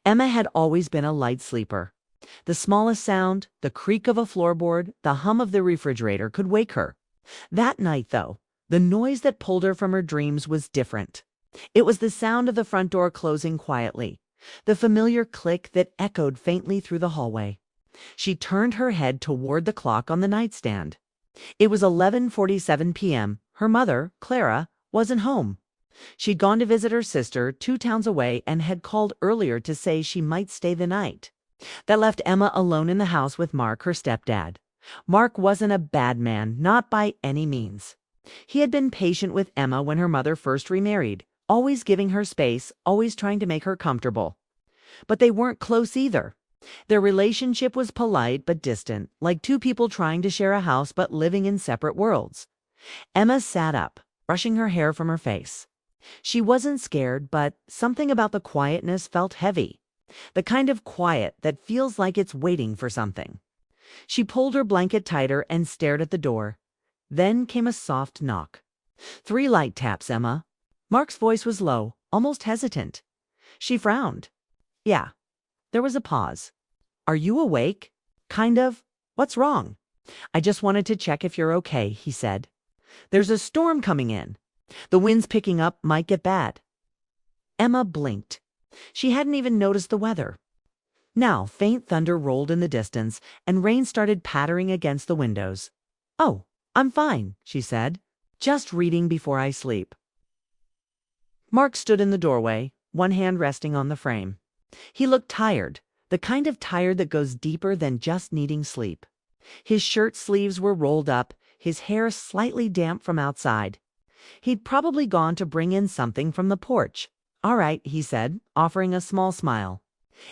Emma had always been a light sleeper. The smallest sound, the creak of a floorboard, the hum of the refrigerator could wake her. That night, though, the noise that pulled her from her dreams was different. It was the sound of the front door closing quietly, the familiar click that echoed faintly through the hallway. She turned her head toward the clock on the nightstand. It was 11:47 p.m. Her mother, Clara, wasn't home. She'd gone to visit her sister 2 towns away and had called earlier to say she might stay the night. That left Emma alone in the house with Mark, her stepdad. Mark wasn't a bad man, not by any means. He had been patient with Emma when her mother first remarried, always giving her space, always trying to make her comfortable. But they weren't close either. Their relationship was polite but distant, like two people trying to share a house but living in separate worlds. Emma sat up, brushing her hair from her face. She wasn't scared, but something about the quietness felt heavy. The kind of quiet that feels like it's waiting for something. She pulled her blanket tighter and stared at the door. Then came a soft knock. 3 light taps, Emma. Mark's voice was low, almost hesitant. She frowned. Yeah. There was a pause. Are you awake? Kind of. What's wrong? I just wanted to check if you're okay, he said. There's a storm coming in. The wind's picking up, might get bad. Emma blinked. She hadn't even noticed the weather. Now faint thunder rolled in the distance, and rain started pattering against the windows. Oh, I'm fine, she said. Just reading before I sleep. Mark stood in the doorway, one hand resting on the frame. He looked tired, the kind of tired that goes deeper than just needing sleep. His shirt sleeves were rolled up, his hair slightly damp from outside. He'd probably gone to bring in something from the porch. All right, he said, offering a small smile.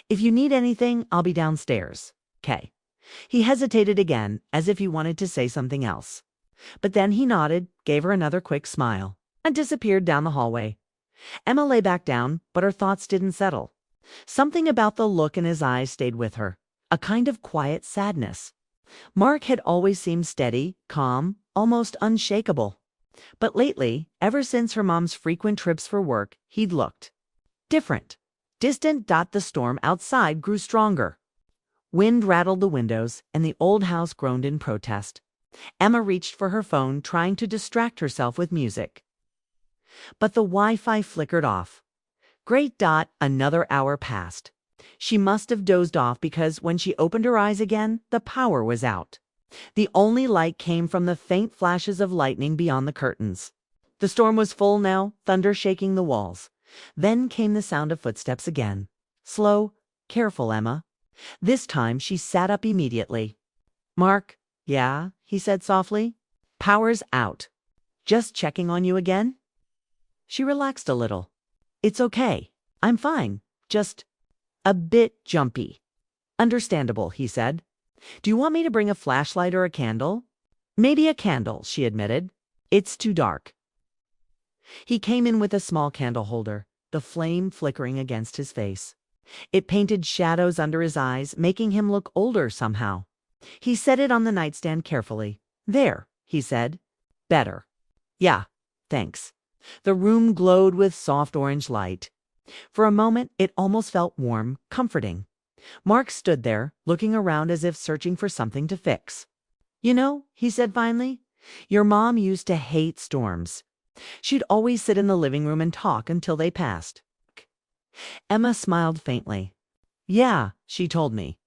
If you need anything, I'll be downstairs. 'Kay. He hesitated again, as if he wanted to say something else. But then he nodded, gave her another quick smile, and disappeared down the hallway. Emma lay back down, but her thoughts didn't settle. Something about the look in his eyes stayed with her, a kind of quiet sadness. Mark had always seemed steady, calm, almost unshakable. But lately, ever since her mom's frequent trips for work, he'd looked different. Distant. The storm outside grew stronger. Wind rattled the windows, and the old house groaned in protest. Emma reached for her phone, trying to distract herself with music. But the Wi-Fi flickered off. Great. Another hour passed. She must have dozed off because when she opened her eyes again, the power was out. The only light came from the faint flashes of lightning beyond the curtains. The storm was full now, thunder shaking the walls. Then came the sound of footsteps again. Slow, careful, Emma. This time she sat up immediately. Mark, yeah, he said softly. Power's out. Just checking on you again? She relaxed a little. It's okay. I'm fine. Just a bit jumpy. Understandable, he said. Do you want me to bring a flashlight or a candle? Maybe a candle, she admitted. It's too dark. He came in with a small candle holder, the flame flickering against his face. It painted shadows under his eyes, making him look older somehow. He set it on the nightstand carefully. There, he said. Better. Yeah, thanks. The room glowed with soft orange light. For a moment, it almost felt warm, comforting. Mark stood there, looking around as if searching for something to fix. You know, he said finally, your mom used to hate storms. She'd always sit in the living room and talk until they passed. Emma smiled faintly. Yeah, she told me.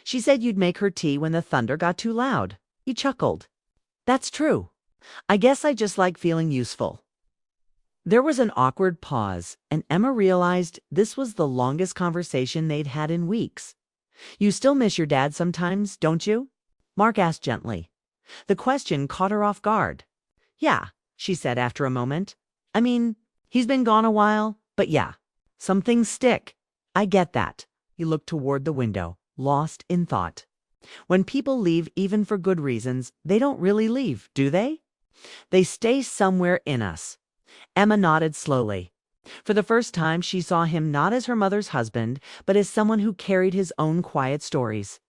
She said you'd make her tea when the thunder got too loud. He chuckled. That's true. I guess I just like feeling useful. There was an awkward pause, and Emma realized this was the longest conversation they'd had in weeks. You still miss your dad sometimes, don't you? Mark asked gently. The question caught her off guard. Yeah, she said after a moment. I mean, he's been gone a while, but yeah, some things stick. I get that. He looked toward the window, lost in thought. When people leave even for good reasons, they don't really leave, do they? They stay somewhere in us. Emma nodded slowly. For the first time, she saw him not as her mother's husband, but as someone who carried his own quiet stories.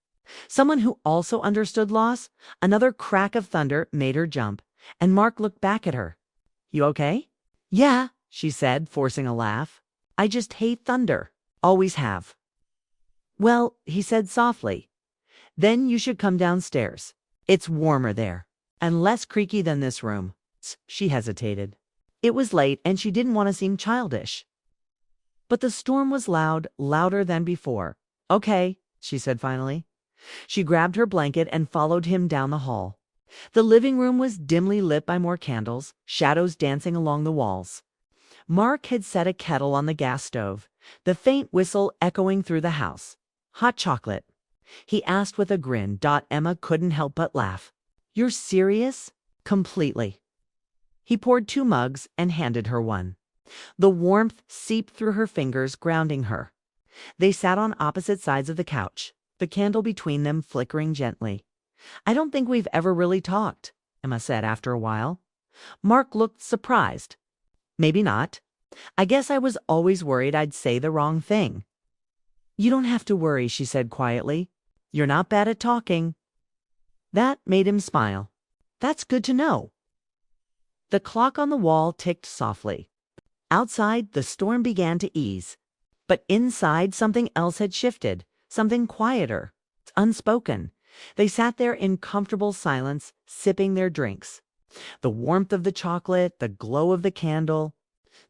Someone who also understood loss. Another crack of thunder made her jump, and Mark looked back at her. You okay? Yeah, she said, forcing a laugh. I just hate thunder. Always have. Well, he said softly, then you should come downstairs. It's warmer there, and less creaky than this room. She hesitated. It was late, and she didn't want to seem childish. But the storm was loud, louder than before. Okay, she said finally. She grabbed her blanket and followed him down the hall. The living room was dimly lit by more candles, shadows dancing along the walls. Mark had set a kettle on the gas stove, the faint whistle echoing through the house. Hot chocolate? He asked with a grin. Emma couldn't help but laugh. You're serious? Completely. He poured 2 mugs and handed her one. The warmth seeped through her fingers, grounding her. They sat on opposite sides of the couch, the candle between them flickering gently. I don't think we've ever really talked, Emma said after a while. Mark looked surprised. Maybe not. I guess I was always worried I'd say the wrong thing. You don't have to worry, she said quietly. You're not bad at talking. That made him smile. That's good to know. The clock on the wall ticked softly. Outside, the storm began to ease. But inside, something else had shifted, something quieter, unspoken. They sat there in comfortable silence, sipping their drinks. The warmth of the chocolate, the glow of the candle,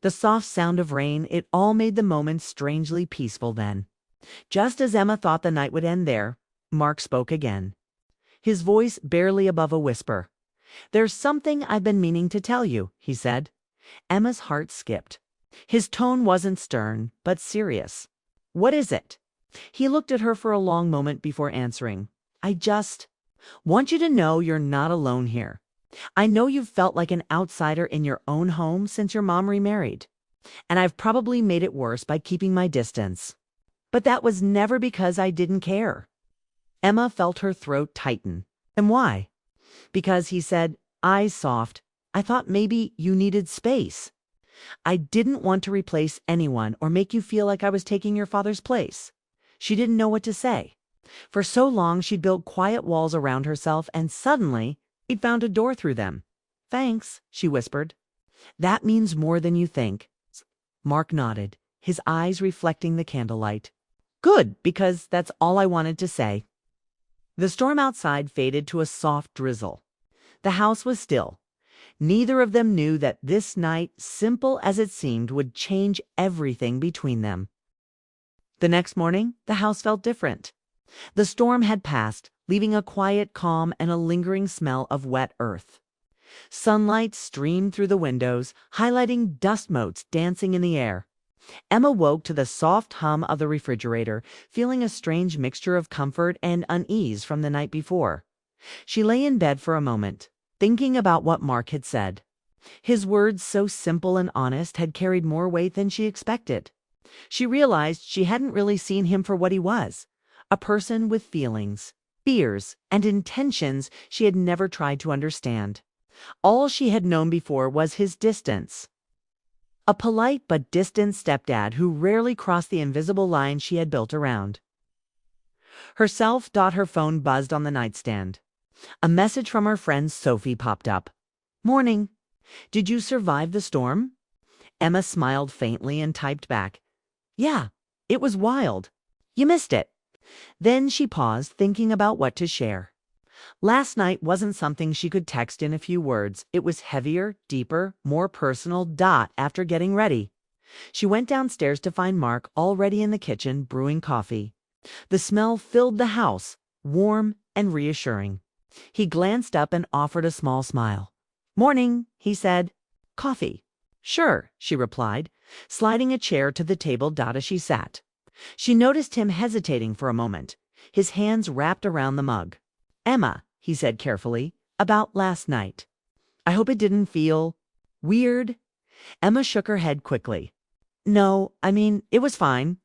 the soft sound of rain, it all made the moment strangely peaceful then. Just as Emma thought the night would end there, Mark spoke again. His voice barely above a whisper. There's something I've been meaning to tell you, he said. Emma's heart skipped. His tone wasn't stern, but serious. What is it? He looked at her for a long moment before answering. I just want you to know you're not alone here. I know you've felt like an outsider in your own home since your mom remarried, and I've probably made it worse by keeping my distance. But that was never because I didn't care. Emma felt her throat tighten. And why? Because he said, eyes soft, I thought maybe you needed space. I didn't want to replace anyone or make you feel like I was taking your father's place. She didn't know what to say. For so long she'd built quiet walls around herself, and suddenly he'd found a door through them. Thanks, she whispered. That means more than you think. Mark nodded, his eyes reflecting the candlelight. Good, because that's all I wanted to say. The storm outside faded to a soft drizzle. The house was still. Neither of them knew that this night, simple as it seemed, would change everything between them. The next morning, the house felt different. The storm had passed, leaving a quiet calm and a lingering smell of wet earth. Sunlight streamed through the windows, highlighting dust motes dancing in the air. Emma woke to the soft hum of the refrigerator, feeling a strange mixture of comfort and unease from the night before. She lay in bed for a moment, thinking about what Mark had said. His words, so simple and honest, had carried more weight than she expected. She realized she hadn't really seen him for what he was, a person with feelings, fears, and intentions she had never tried to understand. All she had known before was his distance. A polite but distant stepdad who rarely crossed the invisible line she had built around herself. Her phone buzzed on the nightstand. A message from her friend Sophie popped up. Morning. Did you survive the storm? Emma smiled faintly and typed back. Yeah, it was wild. You missed it. Then she paused, thinking about what to share. Last night wasn't something she could text in a few words. It was heavier, deeper, more personal. After getting ready, she went downstairs to find Mark already in the kitchen brewing coffee. The smell filled the house, warm and reassuring. He glanced up and offered a small smile. Morning, he said. Coffee? Sure, she replied, sliding a chair to the table as she sat. She noticed him hesitating for a moment, his hands wrapped around the mug. Emma, he said carefully, about last night. I hope it didn't feel weird. Emma shook her head quickly. No, I mean, it was fine.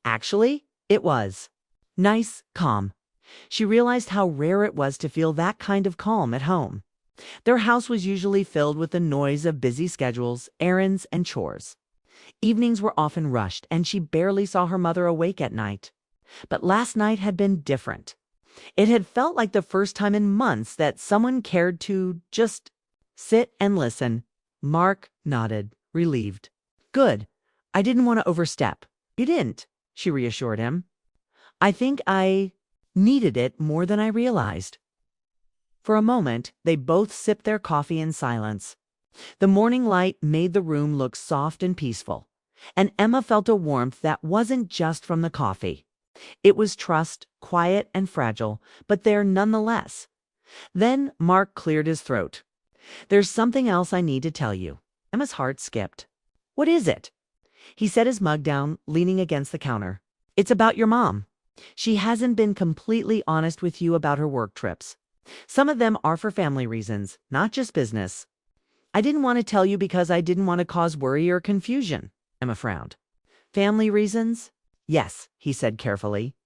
Actually, it was. Nice, calm. She realized how rare it was to feel that kind of calm at home. Their house was usually filled with the noise of busy schedules, errands, and chores. Evenings were often rushed, and she barely saw her mother awake at night. But last night had been different. It had felt like the first time in months that someone cared to just sit and listen. Mark nodded, relieved. Good. I didn't want to overstep. You didn't, she reassured him. I think I needed it more than I realized." For a moment, they both sipped their coffee in silence. The morning light made the room look soft and peaceful, and Emma felt a warmth that wasn't just from the coffee. It was trust, quiet and fragile, but there nonetheless. Then Mark cleared his throat. "There's something else I need to tell you." Emma's heart skipped. "What is it?" He set his mug down, leaning against the counter. "It's about your mom. She hasn't been completely honest with you about her work trips. Some of them are for family reasons, not just business." "I didn't want to tell you because I didn't want to cause worry or confusion." Emma frowned. "Family reasons?" "Yes," he said carefully.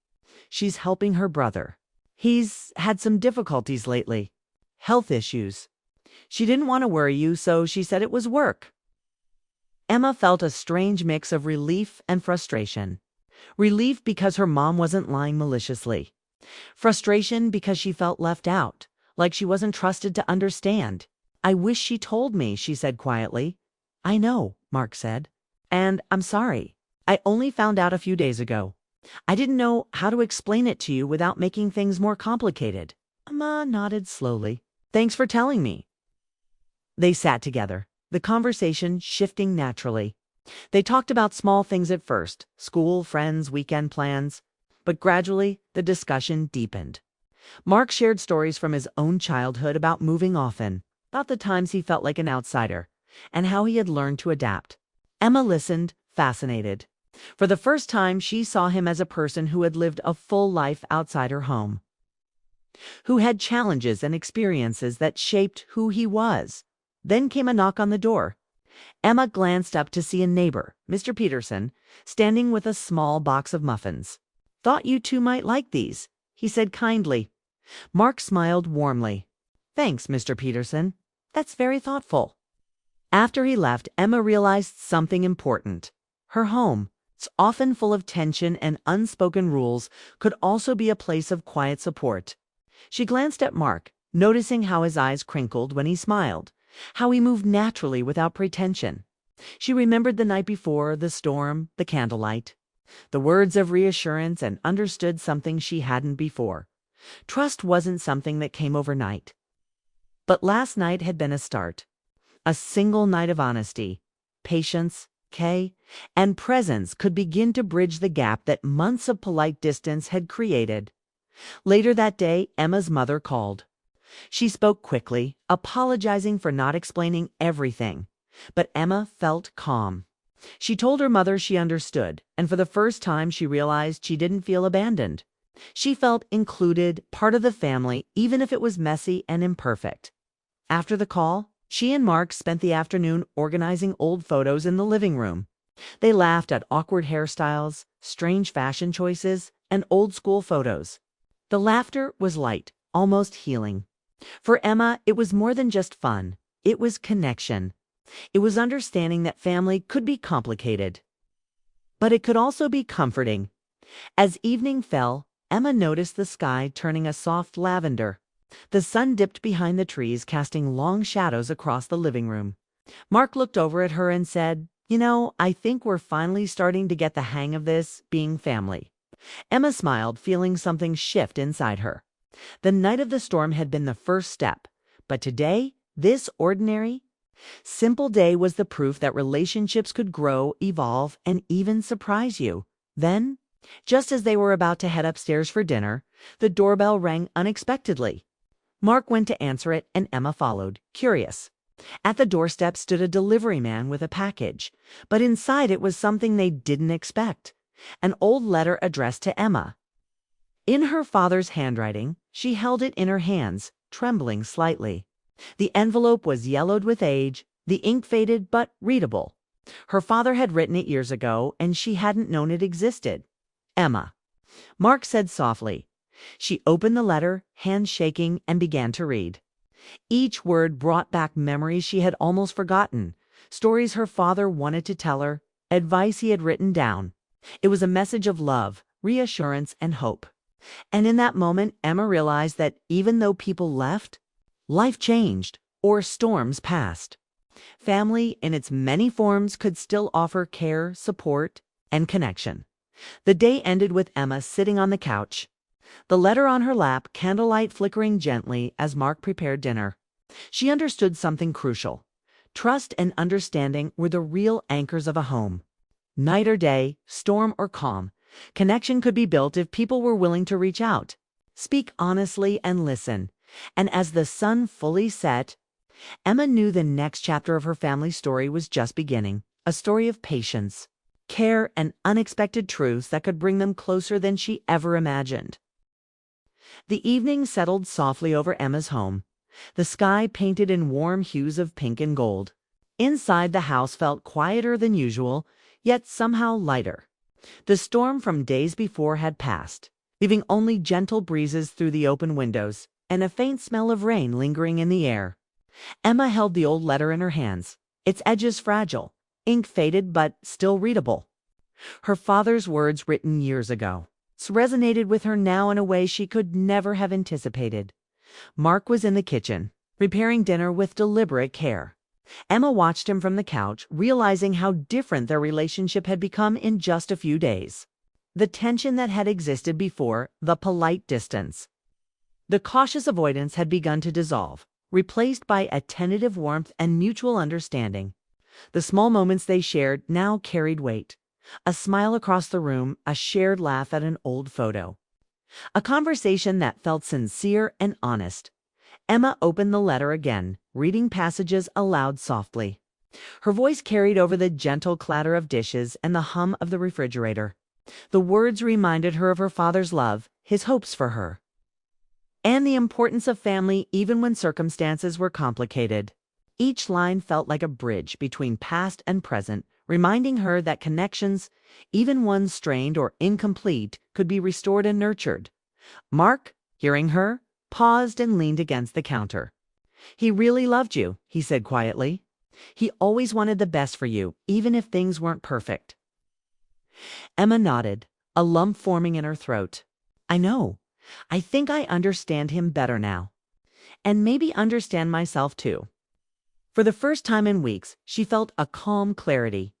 "She's helping her brother. He's had some difficulties lately. Health issues. She didn't want to worry you, so she said it was work." Emma felt a strange mix of relief and frustration. Relief because her mom wasn't lying maliciously. Frustration because she felt left out, like she wasn't trusted to understand. "I wish she told me," she said quietly. "I know," Mark said. "And I'm sorry. I only found out a few days ago. I didn't know how to explain it to you without making things more complicated." Emma nodded slowly. "Thanks for telling me." They sat together, the conversation shifting naturally. They talked about small things at first, school, friends, weekend plans. But gradually, the discussion deepened. Mark shared stories from his own childhood about moving often, about the times he felt like an outsider, and how he had learned to adapt. Emma listened, fascinated. For the first time, she saw him as a person who had lived a full life outside her home, who had challenges and experiences that shaped who he was. Then came a knock on the door. Emma glanced up to see a neighbor, Mr. Peterson, standing with a small box of muffins. "Thought you two might like these," he said kindly. Mark smiled warmly. "Thanks, Mr. Peterson. That's very thoughtful." After he left, Emma realized something important. Her home, it's often full of tension and unspoken rules, could also be a place of quiet support. She glanced at Mark, noticing how his eyes crinkled when he smiled, how he moved naturally without pretension. She remembered the night before, the storm, the candlelight, the words of reassurance, and understood something she hadn't before. Trust wasn't something that came overnight. But last night had been a start. A single night of honesty, patience, and presence could begin to bridge the gap that months of polite distance had created. Later that day, Emma's mother called. She spoke quickly, apologizing for not explaining everything. But Emma felt calm. She told her mother she understood, and for the first time she realized she didn't feel abandoned. She felt included, part of the family, even if it was messy and imperfect. After the call, she and Mark spent the afternoon organizing old photos in the living room. They laughed at awkward hairstyles, strange fashion choices, and old-school photos. The laughter was light, almost healing. For Emma, it was more than just fun. It was connection. It was understanding that family could be complicated. But it could also be comforting. As evening fell, Emma noticed the sky turning a soft lavender. The sun dipped behind the trees, casting long shadows across the living room. Mark looked over at her and said, "You know, I think we're finally starting to get the hang of this, being family." Emma smiled, feeling something shift inside her. The night of the storm had been the first step, but today, this ordinary, simple day was the proof that relationships could grow, evolve, and even surprise you. Then, just as they were about to head upstairs for dinner, the doorbell rang unexpectedly. Mark went to answer it, and Emma followed, curious. At the doorstep stood a delivery man with a package, but inside it was something they didn't expect. An old letter addressed to Emma. In her father's handwriting, she held it in her hands, trembling slightly. The envelope was yellowed with age, the ink faded but readable. Her father had written it years ago, and she hadn't known it existed. "Emma," Mark said softly. She opened the letter, hands shaking, and began to read. Each word brought back memories she had almost forgotten, stories her father wanted to tell her, advice he had written down. It was a message of love, reassurance, and hope. And in that moment, Emma realized that even though people left, life changed, or storms passed. Family, in its many forms, could still offer care, support, and connection. The day ended with Emma sitting on the couch, the letter on her lap, candlelight flickering gently as Mark prepared dinner. She understood something crucial. Trust and understanding were the real anchors of a home. Night or day, storm or calm, connection could be built if people were willing to reach out, speak honestly, and listen. And as the sun fully set, Emma knew the next chapter of her family story was just beginning, a story of patience, care, and unexpected truths that could bring them closer than she ever imagined. The evening settled softly over Emma's home, the sky painted in warm hues of pink and gold. Inside, the house felt quieter than usual, yet somehow lighter. The storm from days before had passed, leaving only gentle breezes through the open windows and a faint smell of rain lingering in the air. Emma held the old letter in her hands, its edges fragile, ink faded but still readable. Her father's words written years ago resonated with her now in a way she could never have anticipated. Mark was in the kitchen, preparing dinner with deliberate care. Emma watched him from the couch, realizing how different their relationship had become in just a few days. The tension that had existed before, the polite distance, the cautious avoidance had begun to dissolve, replaced by a tentative warmth and mutual understanding. The small moments they shared now carried weight. A smile across the room, a shared laugh at an old photo. A conversation that felt sincere and honest. Emma opened the letter again, reading passages aloud softly. Her voice carried over the gentle clatter of dishes and the hum of the refrigerator. The words reminded her of her father's love, his hopes for her, and the importance of family even when circumstances were complicated. Each line felt like a bridge between past and present, reminding her that connections, even ones strained or incomplete, could be restored and nurtured. Mark, hearing her, paused and leaned against the counter. "He really loved you," he said quietly. "He always wanted the best for you, even if things weren't perfect." Emma nodded, a lump forming in her throat. "I know. I think I understand him better now. And maybe understand myself too." For the first time in weeks, she felt a calm clarity.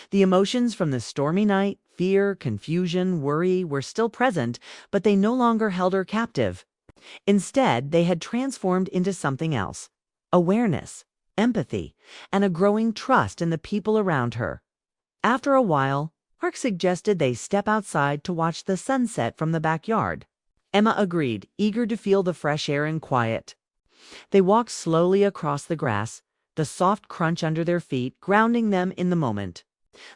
The emotions from the stormy night, fear, confusion, worry, were still present, but they no longer held her captive. Instead, they had transformed into something else: awareness, empathy, and a growing trust in the people around her. After a while, Mark suggested they step outside to watch the sunset from the backyard. Emma agreed, eager to feel the fresh air and quiet. They walked slowly across the grass, the soft crunch under their feet grounding them in the moment.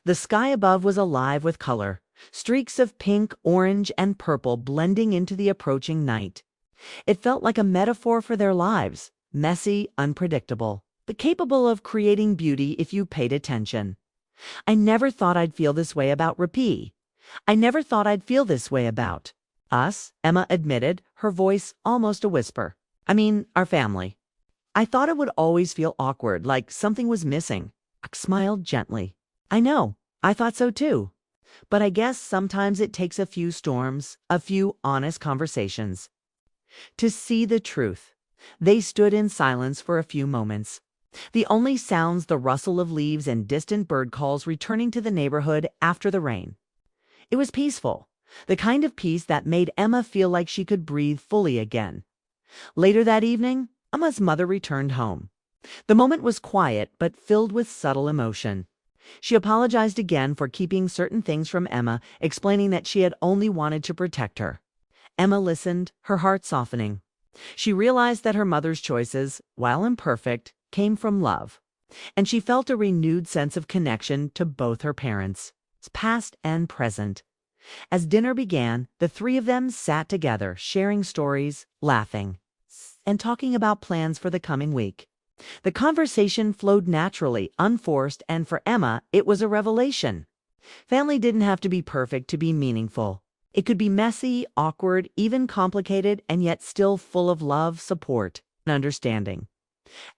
The sky above was alive with color, streaks of pink, orange, and purple blending into the approaching night. It felt like a metaphor for their lives, messy, unpredictable, but capable of creating beauty if you paid attention. "I never thought I'd feel this way about Rapi. I never thought I'd feel this way about us," Emma admitted, her voice almost a whisper. "I mean, our family. I thought it would always feel awkward, like something was missing." Mark smiled gently. "I know, I thought so too. But I guess sometimes it takes a few storms, a few honest conversations, to see the truth." They stood in silence for a few moments, the only sounds the rustle of leaves and distant bird calls returning to the neighborhood after the rain. It was peaceful, the kind of peace that made Emma feel like she could breathe fully again. Later that evening, Emma's mother returned home. The moment was quiet but filled with subtle emotion. She apologized again for keeping certain things from Emma, explaining that she had only wanted to protect her. Emma listened, her heart softening. She realized that her mother's choices, while imperfect, came from love, and she felt a renewed sense of connection to both her parents, past and present. As dinner began, the three of them sat together, sharing stories, laughing, and talking about plans for the coming week. The conversation flowed naturally, unforced, and for Emma, it was a revelation. Family didn't have to be perfect to be meaningful. It could be messy, awkward, even complicated, and yet still full of love, support, and understanding.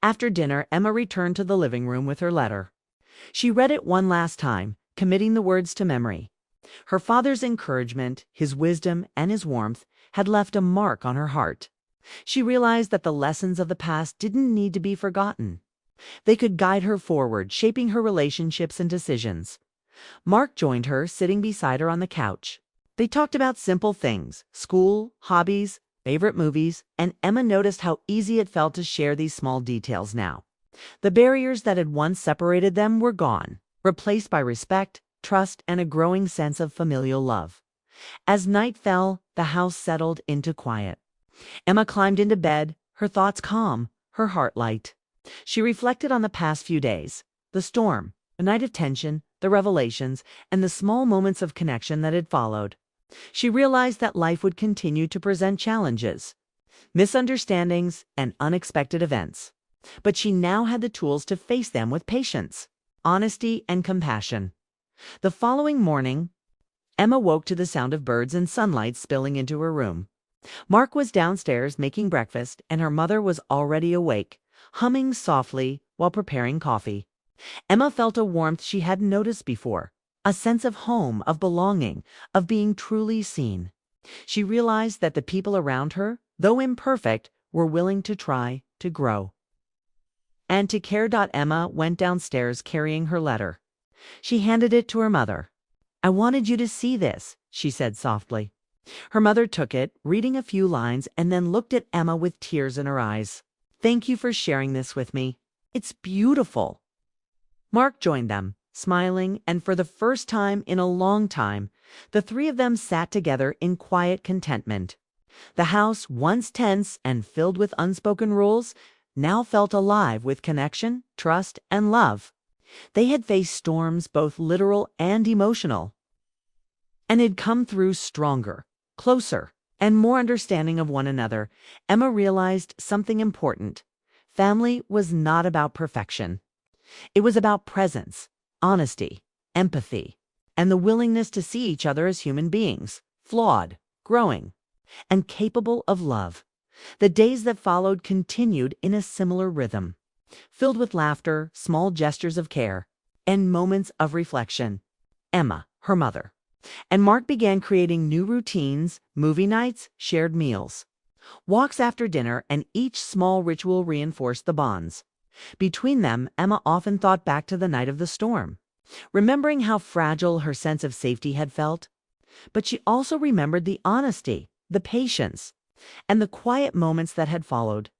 After dinner, Emma returned to the living room with her letter. She read it one last time, committing the words to memory. Her father's encouragement, his wisdom, and his warmth had left a mark on her heart. She realized that the lessons of the past didn't need to be forgotten. They could guide her forward, shaping her relationships and decisions. Mark joined her, sitting beside her on the couch. They talked about simple things, school, hobbies, favorite movies, and Emma noticed how easy it felt to share these small details now. The barriers that had once separated them were gone, replaced by respect, trust, and a growing sense of familial love. As night fell, the house settled into quiet. Emma climbed into bed, her thoughts calm, her heart light. She reflected on the past few days, the storm, the night of tension, the revelations, and the small moments of connection that had followed. She realized that life would continue to present challenges, misunderstandings, and unexpected events. But she now had the tools to face them with patience, honesty, and compassion. The following morning, Emma woke to the sound of birds and sunlight spilling into her room. Mark was downstairs making breakfast, and her mother was already awake, humming softly while preparing coffee. Emma felt a warmth she hadn't noticed before, a sense of home, of belonging, of being truly seen. She realized that the people around her, though imperfect, were willing to try to grow. And to care. Emma went downstairs carrying her letter. She handed it to her mother. "I wanted you to see this," she said softly. Her mother took it, reading a few lines, and then looked at Emma with tears in her eyes. "Thank you for sharing this with me. It's beautiful." Mark joined them, smiling, and for the first time in a long time, the three of them sat together in quiet contentment. The house, once tense and filled with unspoken rules, now felt alive with connection, trust, and love. They had faced storms, both literal and emotional, and had come through stronger, closer, and more understanding of one another. Emma realized something important. Family was not about perfection. It was about presence, honesty, empathy, and the willingness to see each other as human beings, flawed, growing, and capable of love. The days that followed continued in a similar rhythm, filled with laughter, small gestures of care, and moments of reflection. Emma, her mother, and Mark began creating new routines, movie nights, shared meals, walks after dinner, and each small ritual reinforced the bonds. Between them, Emma often thought back to the night of the storm, remembering how fragile her sense of safety had felt. But she also remembered the honesty, the patience, and the quiet moments that had followed,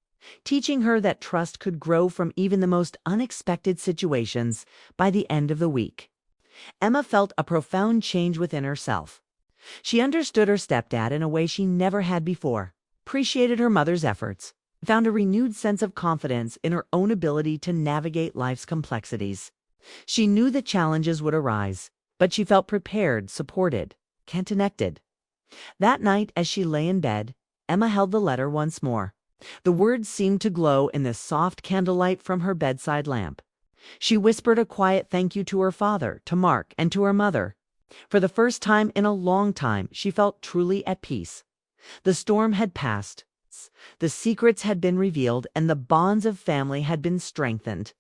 teaching her that trust could grow from even the most unexpected situations. By the end of the week, Emma felt a profound change within herself. She understood her stepdad in a way she never had before, appreciated her mother's efforts, found a renewed sense of confidence in her own ability to navigate life's complexities. She knew that challenges would arise, but she felt prepared, supported, and connected. That night, as she lay in bed, Emma held the letter once more. The words seemed to glow in the soft candlelight from her bedside lamp. She whispered a quiet thank you to her father, to Mark, and to her mother. For the first time in a long time, she felt truly at peace. The storm had passed. The secrets had been revealed, and the bonds of family had been strengthened.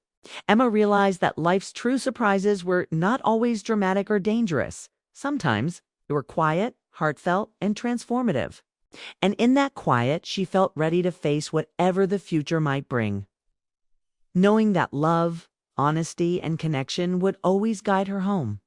Emma realized that life's true surprises were not always dramatic or dangerous. Sometimes they were quiet, heartfelt, and transformative. And in that quiet, she felt ready to face whatever the future might bring, knowing that love, honesty, and connection would always guide her home.